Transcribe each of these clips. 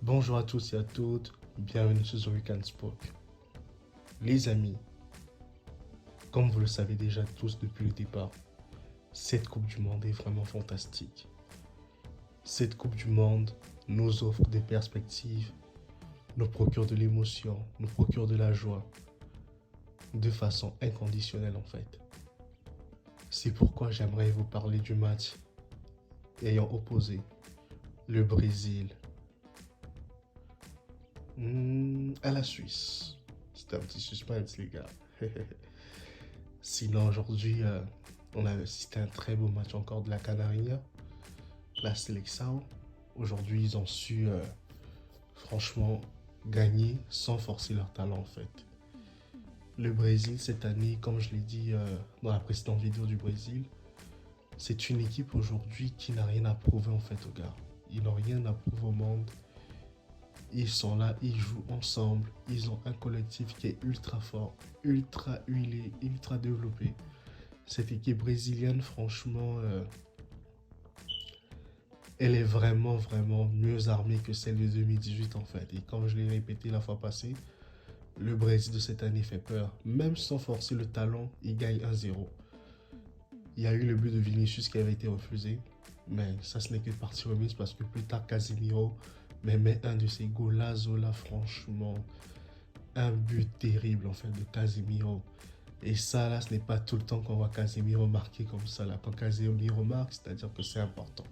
Bonjour à tous et à toutes, bienvenue sur The Weekend Sport. Les amis, comme vous le savez déjà tous depuis le départ, cette Coupe du Monde est vraiment fantastique. Cette Coupe du Monde nous offre des perspectives, nous procure de l'émotion, nous procure de la joie, de façon inconditionnelle en fait. C'est pourquoi j'aimerais vous parler du match ayant opposé le Brésil à la Suisse. C'était un petit suspense les gars. Sinon aujourd'hui, on a assisté à un très beau match encore de la Canaria, la sélection. Aujourd'hui, ils ont su franchement gagner sans forcer leur talent en fait. Le Brésil cette année, comme je l'ai dit dans la précédente vidéo du Brésil, c'est une équipe aujourd'hui qui n'a rien à prouver en fait aux gars. Ils n'ont rien à prouver au monde. Ils sont là, ils jouent ensemble. Ils ont un collectif qui est ultra fort, ultra huilé, ultra développé. Cette équipe brésilienne, franchement, elle est vraiment mieux armée que celle de 2018 en fait. Et comme je l'ai répété la fois passée, le Brésil de cette année fait peur. Même sans forcer le talent, il gagne 1-0. Il y a eu le but de Vinicius qui avait été refusé. Mais ça, ce n'est que partie remise parce que plus tard, Casemiro met un de ses goals là, franchement, un but terrible en fait de Casemiro. Et ça là, ce n'est pas tout le temps qu'on voit Casemiro marquer comme ça là. Quand Casemiro marque, c'est-à-dire que c'est important.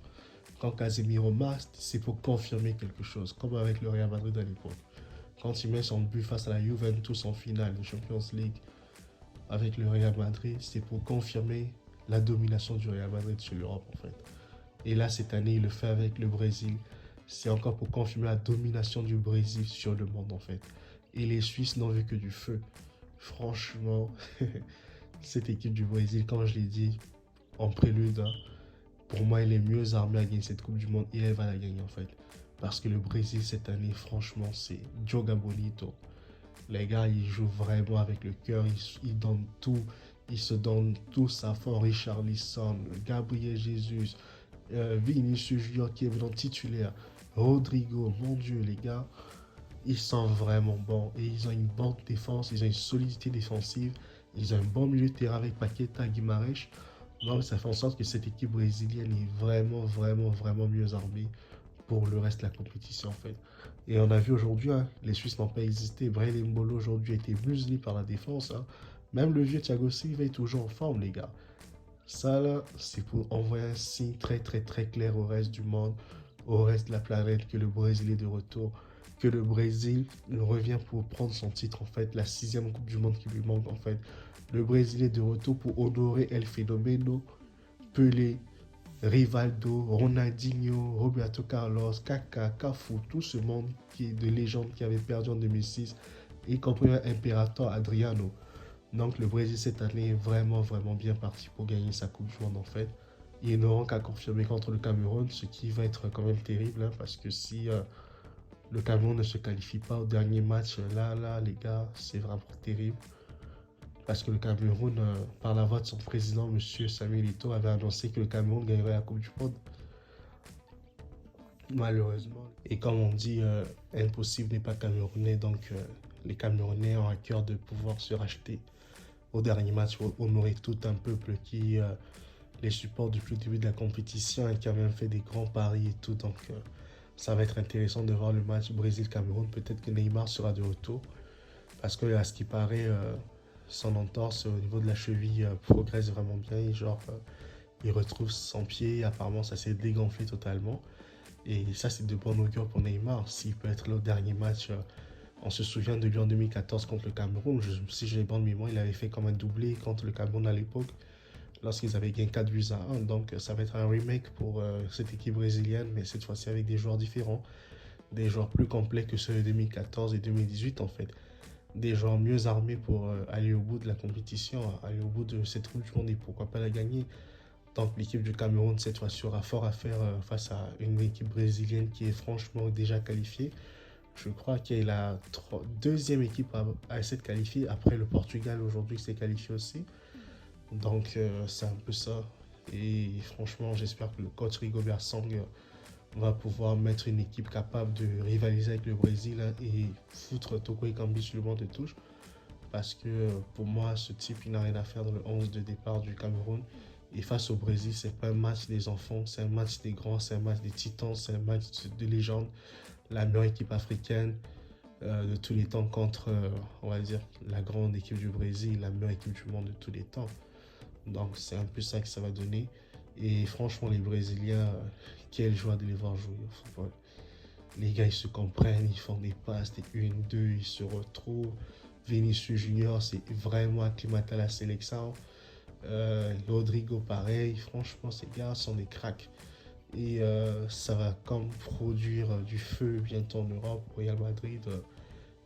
Quand Casemiro marque, c'est pour confirmer quelque chose, comme avec le Real Madrid à l'époque. Quand il met son but face à la Juventus en finale de Champions League avec le Real Madrid, c'est pour confirmer la domination du Real Madrid sur l'Europe en fait. Et là, cette année, il le fait avec le Brésil. C'est encore pour confirmer la domination du Brésil sur le monde en fait. Et les Suisses n'ont vu que du feu. Franchement, cette équipe du Brésil, comme je l'ai dit en prélude, pour moi, elle est mieux armée à gagner cette Coupe du Monde et elle va la gagner en fait. Parce que le Brésil cette année, franchement, c'est Joga Bonito. Les gars, ils jouent vraiment avec le cœur, ils donnent tout. Ils se donnent tous à fond. Richarlison, Gabriel Jesus, Vinicius Junior qui est vraiment titulaire. Rodrigo, mon Dieu, les gars, ils sont vraiment bons. Et ils ont une bonne défense, ils ont une solidité défensive. Ils ont un bon milieu de terrain avec Paqueta, Guimarães. Donc, ça fait en sorte que cette équipe brésilienne est vraiment mieux armée pour le reste de la compétition en fait. Et on a vu aujourd'hui, hein, les Suisses n'ont pas hésité. Brahim Mbolo aujourd'hui a été muselé par la défense. Hein. Même le vieux Thiago Silva est toujours en forme, les gars. Ça, là, c'est pour envoyer un signe très clair au reste du monde, au reste de la planète, que le Brésil est de retour, que le Brésil revient pour prendre son titre, en fait, la 6e Coupe du Monde qui lui manque, en fait. Le Brésil est de retour pour honorer El Fenomeno, Pelé, Rivaldo, Ronaldinho, Roberto Carlos, Kaká, Cafu, tout ce monde qui est de légende qui avait perdu en 2006, y compris un Imperator Adriano. Donc le Brésil cette année est vraiment bien parti pour gagner sa Coupe du Monde en fait. Ils n'auront qu'à confirmer contre le Cameroun, ce qui va être quand même terrible hein, parce que si le Cameroun ne se qualifie pas au dernier match, là les gars, c'est vraiment terrible. Parce que le Cameroun, par la voix de son président, M. Samuel Eto'o, avait annoncé que le Cameroun gagnerait la Coupe du Monde. Malheureusement. Et comme on dit, impossible n'est pas camerounais, donc les Camerounais ont à cœur de pouvoir se racheter au dernier match pour honorer tout un peuple qui les supporte depuis le début de la compétition et qui a même fait des grands paris et tout. Donc ça va être intéressant de voir le match Brésil-Cameroun. Peut-être que Neymar sera de retour. Parce que à ce qui paraît, son entorse au niveau de la cheville progresse vraiment bien. Et genre, il retrouve son pied. Apparemment, ça s'est dégonflé totalement. Et ça, c'est de bon augure pour Neymar. S'il peut être là au dernier match, on se souvient de lui en 2014 contre le Cameroun. Si j'ai bonne mémoire, il avait fait comme un doublé contre le Cameroun à l'époque, lorsqu'ils avaient gagné 4 buts à 1. Donc, ça va être un remake pour cette équipe brésilienne, mais cette fois-ci avec des joueurs différents. Des joueurs plus complets que ceux de 2014 et 2018, en fait. Des joueurs mieux armés pour aller au bout de la compétition, aller au bout de cette Coupe du Monde et pourquoi pas la gagner. Donc l'équipe du Cameroun cette fois-ci aura fort à faire face à une équipe brésilienne qui est franchement déjà qualifiée. Je crois qu'elle est la deuxième équipe à s'être qualifiée après le Portugal aujourd'hui qui s'est qualifié aussi. Donc c'est un peu ça. Et franchement j'espère que le coach Rigobert Song on va pouvoir mettre une équipe capable de rivaliser avec le Brésil hein, et foutre Toko Ekambi sur le banc de touche. Parce que pour moi, ce type, il n'a rien à faire dans le 11 de départ du Cameroun. Et face au Brésil, c'est pas un match des enfants, c'est un match des grands, c'est un match des titans, c'est un match de légende. La meilleure équipe africaine de tous les temps contre, on va dire, la grande équipe du Brésil, la meilleure équipe du monde de tous les temps. Donc c'est un peu ça que ça va donner. Et franchement, les Brésiliens, quelle joie de les voir jouer au football. Les gars, ils se comprennent, ils font des passes, des 1-2, ils se retrouvent. Vinicius Junior, c'est vraiment acclimaté à la sélection. Rodrigo, pareil. Franchement, ces gars sont des cracks. Et ça va comme produire du feu bientôt en Europe. Au Real Madrid,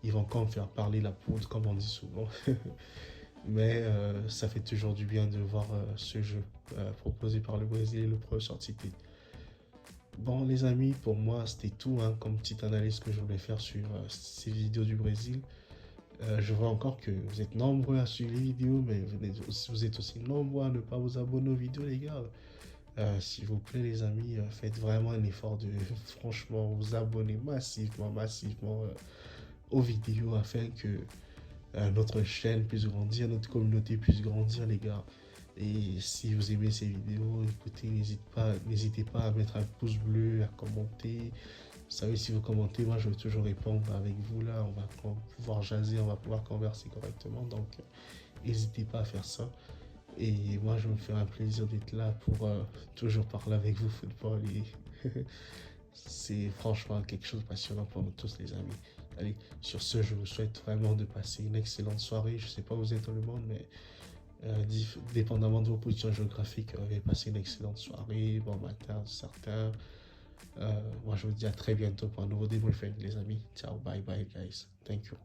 ils vont comme faire parler la poudre, comme on dit souvent. Mais ça fait toujours du bien de voir ce jeu proposé par le Brésil et le pro sorti. Bon, les amis, pour moi, c'était tout hein, comme petite analyse que je voulais faire sur ces vidéos du Brésil. Je vois encore que vous êtes nombreux à suivre les vidéos, mais vous êtes aussi nombreux à ne pas vous abonner aux vidéos, les gars. S'il vous plaît, les amis, faites vraiment un effort de franchement vous abonner massivement aux vidéos afin que notre chaîne puisse grandir, notre communauté puisse grandir, les gars. Et si vous aimez ces vidéos, écoutez, n'hésitez pas à mettre un pouce bleu, à commenter. Vous savez, si vous commentez, moi je vais toujours répondre avec vous là. On va pouvoir jaser, on va pouvoir converser correctement. Donc, n'hésitez pas à faire ça. Et moi, je me ferai un plaisir d'être là pour toujours parler avec vous football. Et c'est franchement quelque chose de passionnant pour nous tous, les amis. Allez, sur ce, je vous souhaite vraiment de passer une excellente soirée. Je ne sais pas où vous êtes dans le monde, mais dépendamment de vos positions géographiques, passez une excellente soirée, bon matin, certains. Moi, je vous dis à très bientôt pour un nouveau débriefing, les amis. Ciao, bye bye, guys. Thank you.